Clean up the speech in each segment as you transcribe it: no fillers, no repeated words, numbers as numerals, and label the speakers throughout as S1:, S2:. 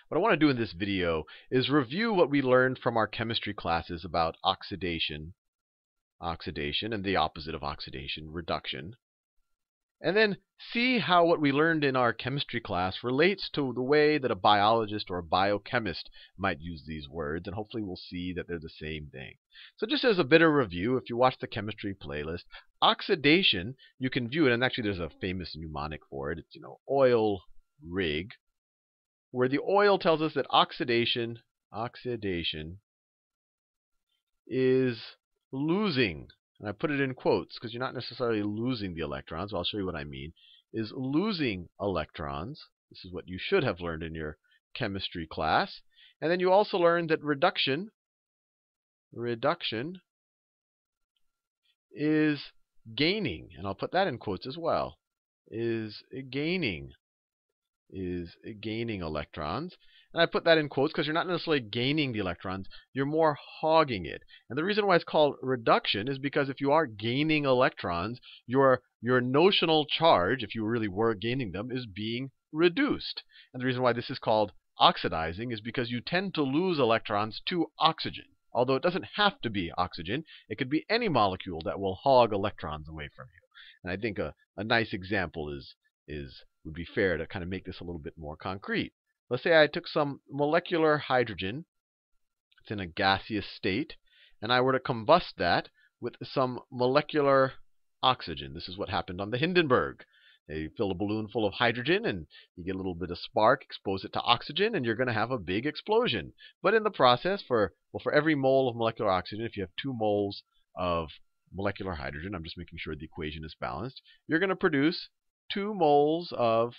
S1: What I want to do in this video is review what we learned from our chemistry classes about oxidation, and the opposite of oxidation, reduction. And then see how what we learned in our chemistry class relates to the way that a biologist or a biochemist might use these words. And hopefully we'll see that they're the same thing. So just as a bit of review, if you watch the chemistry playlist, oxidation, you can view it. And actually there's a famous mnemonic for it. It's, oil rig, where the oil tells us that oxidation is losing, and I put it in quotes because you're not necessarily losing the electrons, but I'll show you what I mean, is losing electrons. This is what you should have learned in your chemistry class. And then you also learned that reduction is gaining, and I'll put that in quotes as well, is gaining electrons. And I put that in quotes because you're not necessarily gaining the electrons, you're more hogging it. And the reason why it's called reduction is because if you are gaining electrons, your notional charge, if you really were gaining them, is being reduced. And the reason why this is called oxidizing is because you tend to lose electrons to oxygen. Although it doesn't have to be oxygen, it could be any molecule that will hog electrons away from you. And I think a nice example would be fair to kind of make this a little bit more concrete. Let's say I took some molecular hydrogen, it's in a gaseous state, and I were to combust that with some molecular oxygen. This is what happened on the Hindenburg. They fill a balloon full of hydrogen, and you get a little bit of spark, expose it to oxygen, and you're going to have a big explosion. But in the process, for every mole of molecular oxygen, if you have 2 moles of molecular hydrogen, I'm just making sure the equation is balanced, you're going to produce 2 moles of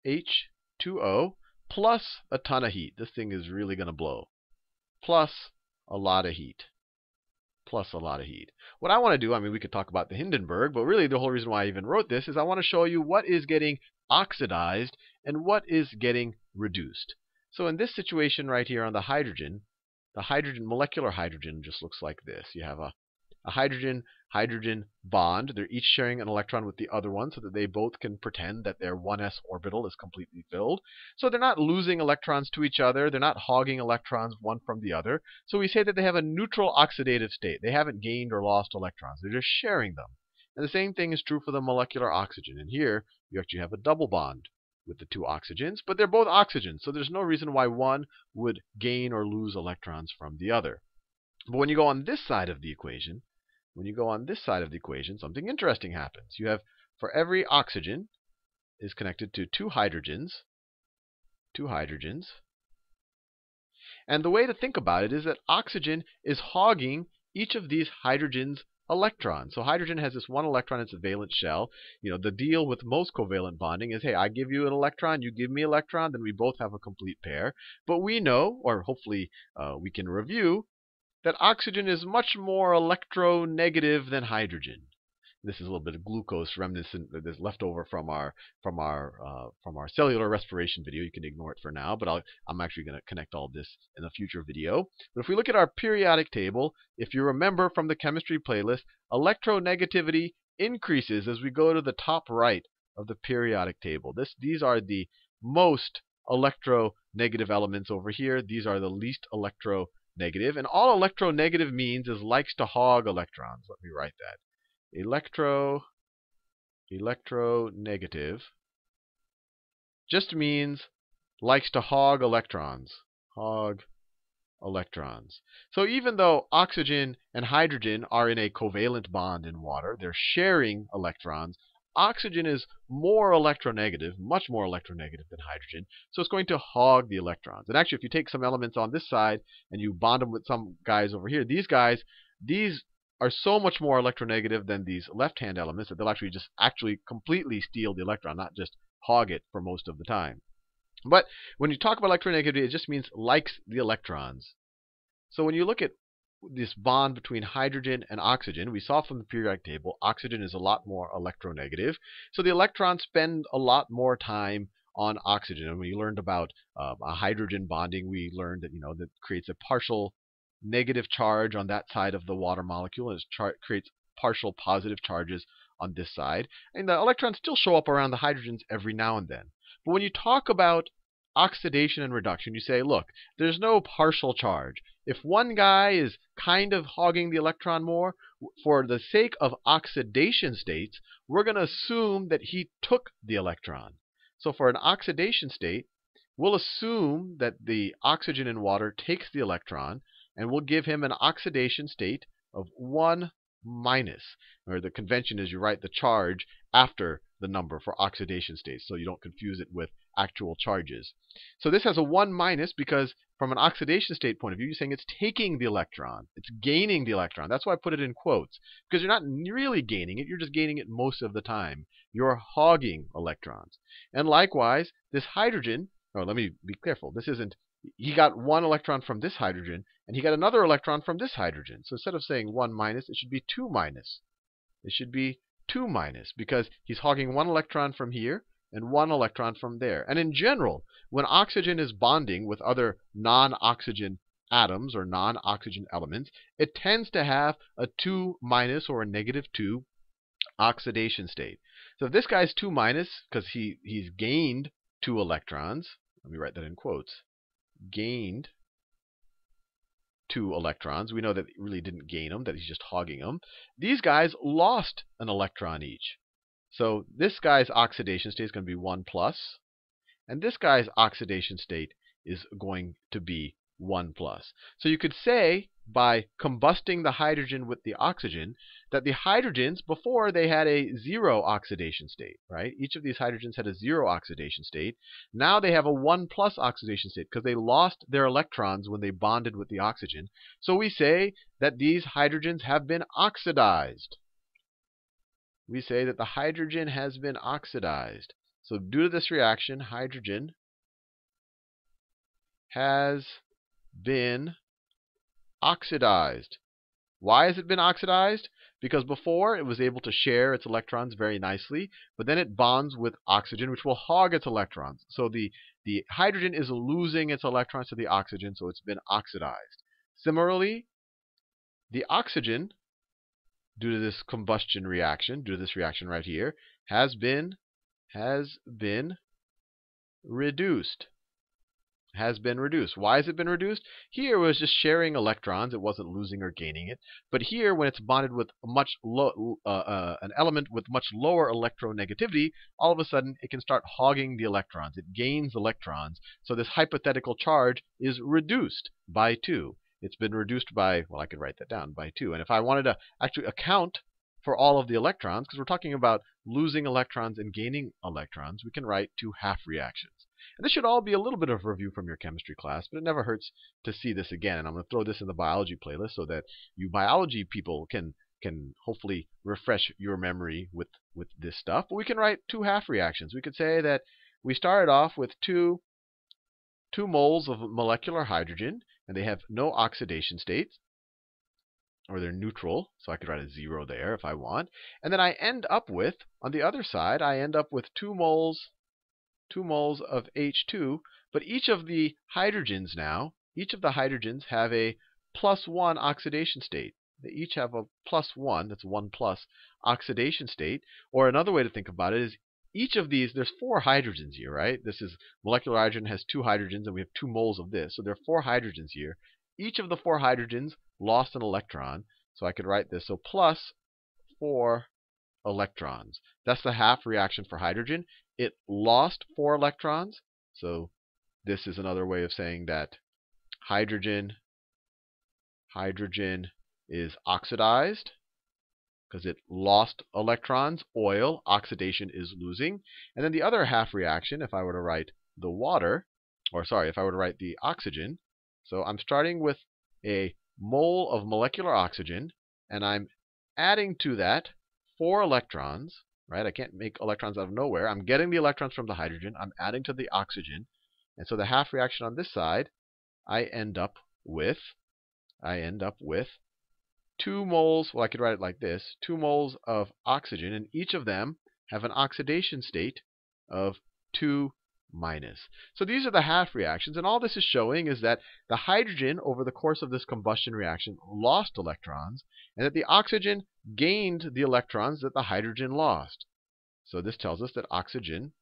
S1: H2O plus a ton of heat. This thing is really going to blow. Plus a lot of heat. What I want to do, we could talk about the Hindenburg, but really the whole reason why I even wrote this is I want to show you what is getting oxidized and what is getting reduced. So in this situation right here on the hydrogen, molecular hydrogen just looks like this. You have a hydrogen bond. They're each sharing an electron with the other one so that they both can pretend that their 1s orbital is completely filled. So they're not losing electrons to each other. They're not hogging electrons one from the other. So we say that they have a neutral oxidative state. They haven't gained or lost electrons. They're just sharing them. And the same thing is true for the molecular oxygen. And here you actually have a double bond with the 2 oxygens, but they're both oxygens. So there's no reason why one would gain or lose electrons from the other. But when you go on this side of the equation, something interesting happens. You have, for every oxygen is connected to 2 hydrogens. And the way to think about it is that oxygen is hogging each of these hydrogens' electrons. So hydrogen has this 1 electron in its valence shell. The deal with most covalent bonding is, hey, I give you an electron, you give me an electron, then we both have a complete pair. But we know, or hopefully we can review, that oxygen is much more electronegative than hydrogen. This is a little bit of glucose reminiscent that's left over from our cellular respiration video. You can ignore it for now, but I'm actually going to connect all this in a future video. But if we look at our periodic table, if you remember from the chemistry playlist, electronegativity increases as we go to the top right of the periodic table. These are the most electronegative elements over here. These are the least electronegative. And all electronegative means is likes to hog electrons. Let me write that. Electronegative just means likes to hog electrons. So even though oxygen and hydrogen are in a covalent bond in water, they're sharing electrons, oxygen is more electronegative, much more electronegative than hydrogen, so it's going to hog the electrons. And actually, if you take some elements on this side and you bond them with some guys over here, these are so much more electronegative than these left-hand elements that they'll actually completely steal the electron, not just hog it for most of the time. But when you talk about electronegativity, it just means likes the electrons. So when you look at this bond between hydrogen and oxygen, we saw from the periodic table, oxygen is a lot more electronegative. So the electrons spend a lot more time on oxygen. And when you learned about a hydrogen bonding, we learned that that creates a partial negative charge on that side of the water molecule, and it creates partial positive charges on this side. And the electrons still show up around the hydrogens every now and then. But when you talk about oxidation and reduction, you say, look, there's no partial charge. If one guy is kind of hogging the electron more, for the sake of oxidation states, we're going to assume that he took the electron. So for an oxidation state, we'll assume that the oxygen in water takes the electron, and we'll give him an oxidation state of 1 minus. Or the convention is you write the charge after the number for oxidation states, so you don't confuse it with actual charges. So this has a 1 minus because from an oxidation state point of view, you're saying it's taking the electron. It's gaining the electron. That's why I put it in quotes, because you're not really gaining it. You're just gaining it most of the time. You're hogging electrons. And likewise, this hydrogen, oh, let me be careful. This isn't, he got 1 electron from this hydrogen, and he got another electron from this hydrogen. So instead of saying 1 minus, it should be 2 minus. It should be 2 minus because he's hogging 1 electron from here and 1 electron from there. And in general, when oxygen is bonding with other non-oxygen atoms or non-oxygen elements, it tends to have a 2 minus or a negative 2 oxidation state. So if this guy's 2 minus because he's gained 2 electrons, let me write that in quotes, gained 2 electrons. We know that he really didn't gain them, that he's just hogging them. These guys lost an electron each. So this guy's oxidation state is going to be 1 plus, and this guy's oxidation state is going to be 1 plus. So you could say, by combusting the hydrogen with the oxygen, that the hydrogens, before they had a 0 oxidation state, right? Each of these hydrogens had a 0 oxidation state. Now they have a 1 plus oxidation state because they lost their electrons when they bonded with the oxygen. So we say that these hydrogens have been oxidized. We say that the hydrogen has been oxidized. So due to this reaction, hydrogen has been oxidized. Why has it been oxidized? Because before it was able to share its electrons very nicely, but then it bonds with oxygen, which will hog its electrons. So the hydrogen is losing its electrons to the oxygen, so it's been oxidized. Similarly, the oxygen, due to this combustion reaction, due to this reaction right here, has been reduced. Has been reduced. Why has it been reduced? Here it was just sharing electrons. It wasn't losing or gaining it. But here, when it's bonded with an element with much lower electronegativity, all of a sudden it can start hogging the electrons. It gains electrons. So this hypothetical charge is reduced by 2. It's been reduced by, well, I could write that down, by 2. And if I wanted to actually account for all of the electrons, because we're talking about losing electrons and gaining electrons, we can write 2 half reactions. And this should all be a little bit of review from your chemistry class, but it never hurts to see this again. And I'm going to throw this in the biology playlist so that you biology people can hopefully refresh your memory with this stuff. But we can write 2 half reactions. We could say that we started off with 2 moles of molecular hydrogen, and they have no oxidation states, or they're neutral, so I could write a 0 there if I want. And then I end up with, on the other side, I end up with 2 moles of H2, but each of the hydrogens have a +1 oxidation state. They each have a +1, that's 1 plus oxidation state. Or another way to think about it is each of these, there's 4 hydrogens here, right? This is molecular hydrogen has 2 hydrogens, and we have 2 moles of this. So there are 4 hydrogens here. Each of the 4 hydrogens lost an electron. So I could write this. So plus 4 electrons. That's the half reaction for hydrogen. It lost 4 electrons. So this is another way of saying that hydrogen is oxidized because it lost electrons. Oil, oxidation is losing. And then the other half reaction, if I were to write the water, or sorry, if I were to write the oxygen. So I'm starting with a mole of molecular oxygen, and I'm adding to that 4 electrons, right? I can't make electrons out of nowhere. I'm getting the electrons from the hydrogen. I'm adding to the oxygen. And so the half reaction on this side, I end up with 2 moles, well, I could write it like this, 2 moles of oxygen, and each of them have an oxidation state of 2 minus. So these are the half reactions, and all this is showing is that the hydrogen, over the course of this combustion reaction, lost electrons, and that the oxygen gained the electrons that the hydrogen lost. So this tells us that oxygen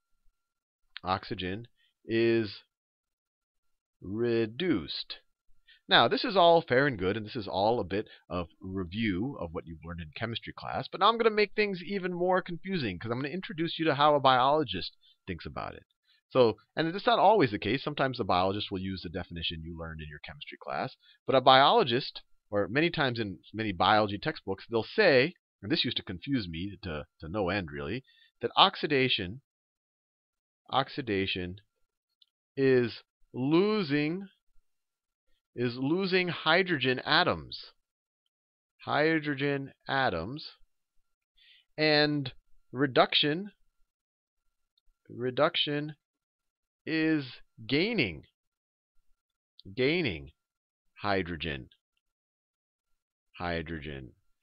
S1: is reduced. Now, this is all fair and good, and this is all a bit of review of what you've learned in chemistry class. But now I'm going to make things even more confusing because I'm going to introduce you to how a biologist thinks about it. So, and it's not always the case. Sometimes the biologist will use the definition you learned in your chemistry class. But a biologist, or many times in many biology textbooks, they'll say, and this used to confuse me to no end really, that oxidation is losing hydrogen atoms. And reduction is gaining hydrogen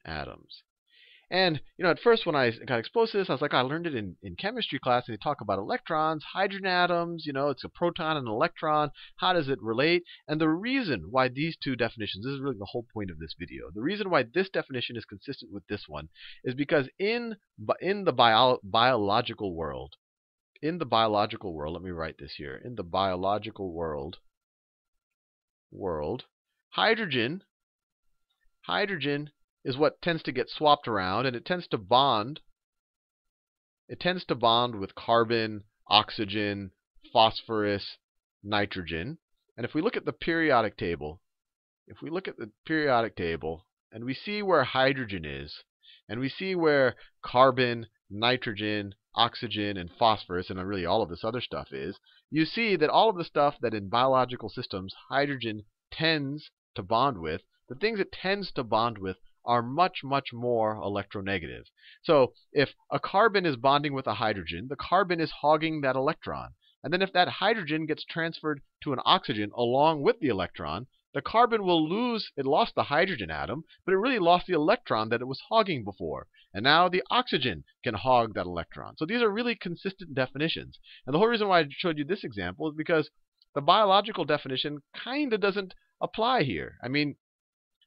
S1: atoms. And, at first when I got exposed to this, I was like, I learned it in chemistry class, and they talk about electrons, hydrogen atoms, it's a proton and an electron. How does it relate? And the reason why these two definitions, this is really the whole point of this video, the reason why this definition is consistent with this one is because in the biological world, let me write this here, in the biological world, hydrogen is what tends to get swapped around, and it tends to bond with carbon, oxygen, phosphorus, nitrogen. And if we look at the periodic table, and we see where hydrogen is, and we see where carbon, nitrogen, oxygen, and phosphorus, and really all of this other stuff is, you see that all of the stuff that in biological systems hydrogen tends to bond with, the things it tends to bond with are much, much more electronegative. So if a carbon is bonding with a hydrogen, the carbon is hogging that electron. And then if that hydrogen gets transferred to an oxygen along with the electron, the carbon will lose, it lost the hydrogen atom, but it really lost the electron that it was hogging before. And now the oxygen can hog that electron. So these are really consistent definitions. And the whole reason why I showed you this example is because the biological definition kind of doesn't apply here. I mean,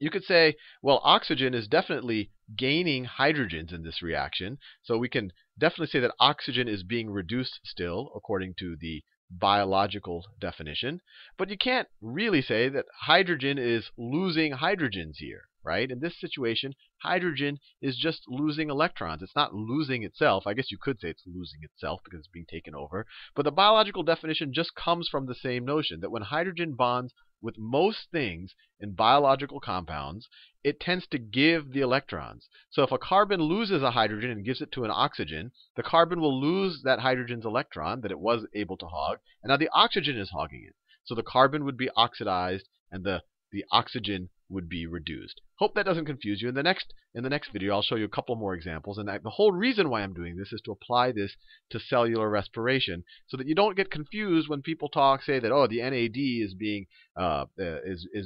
S1: you could say, well, oxygen is definitely gaining hydrogens in this reaction. So we can definitely say that oxygen is being reduced still, according to the biological definition. But you can't really say that hydrogen is losing hydrogens here, right? In this situation, hydrogen is just losing electrons. It's not losing itself. I guess you could say it's losing itself because it's being taken over. But the biological definition just comes from the same notion that when hydrogen bonds with most things in biological compounds, it tends to give the electrons. So if a carbon loses a hydrogen and gives it to an oxygen, the carbon will lose that hydrogen's electron that it was able to hog, and now the oxygen is hogging it. So the carbon would be oxidized and the oxygen would be reduced. Hope that doesn't confuse you. In the next video, I'll show you a couple more examples. And the whole reason why I'm doing this is to apply this to cellular respiration, so that you don't get confused when people say that, oh, the NAD is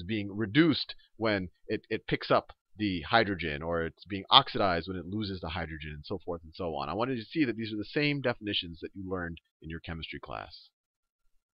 S1: being reduced when it picks up the hydrogen, or it's being oxidized when it loses the hydrogen, and so forth and so on. I wanted you to see that these are the same definitions that you learned in your chemistry class.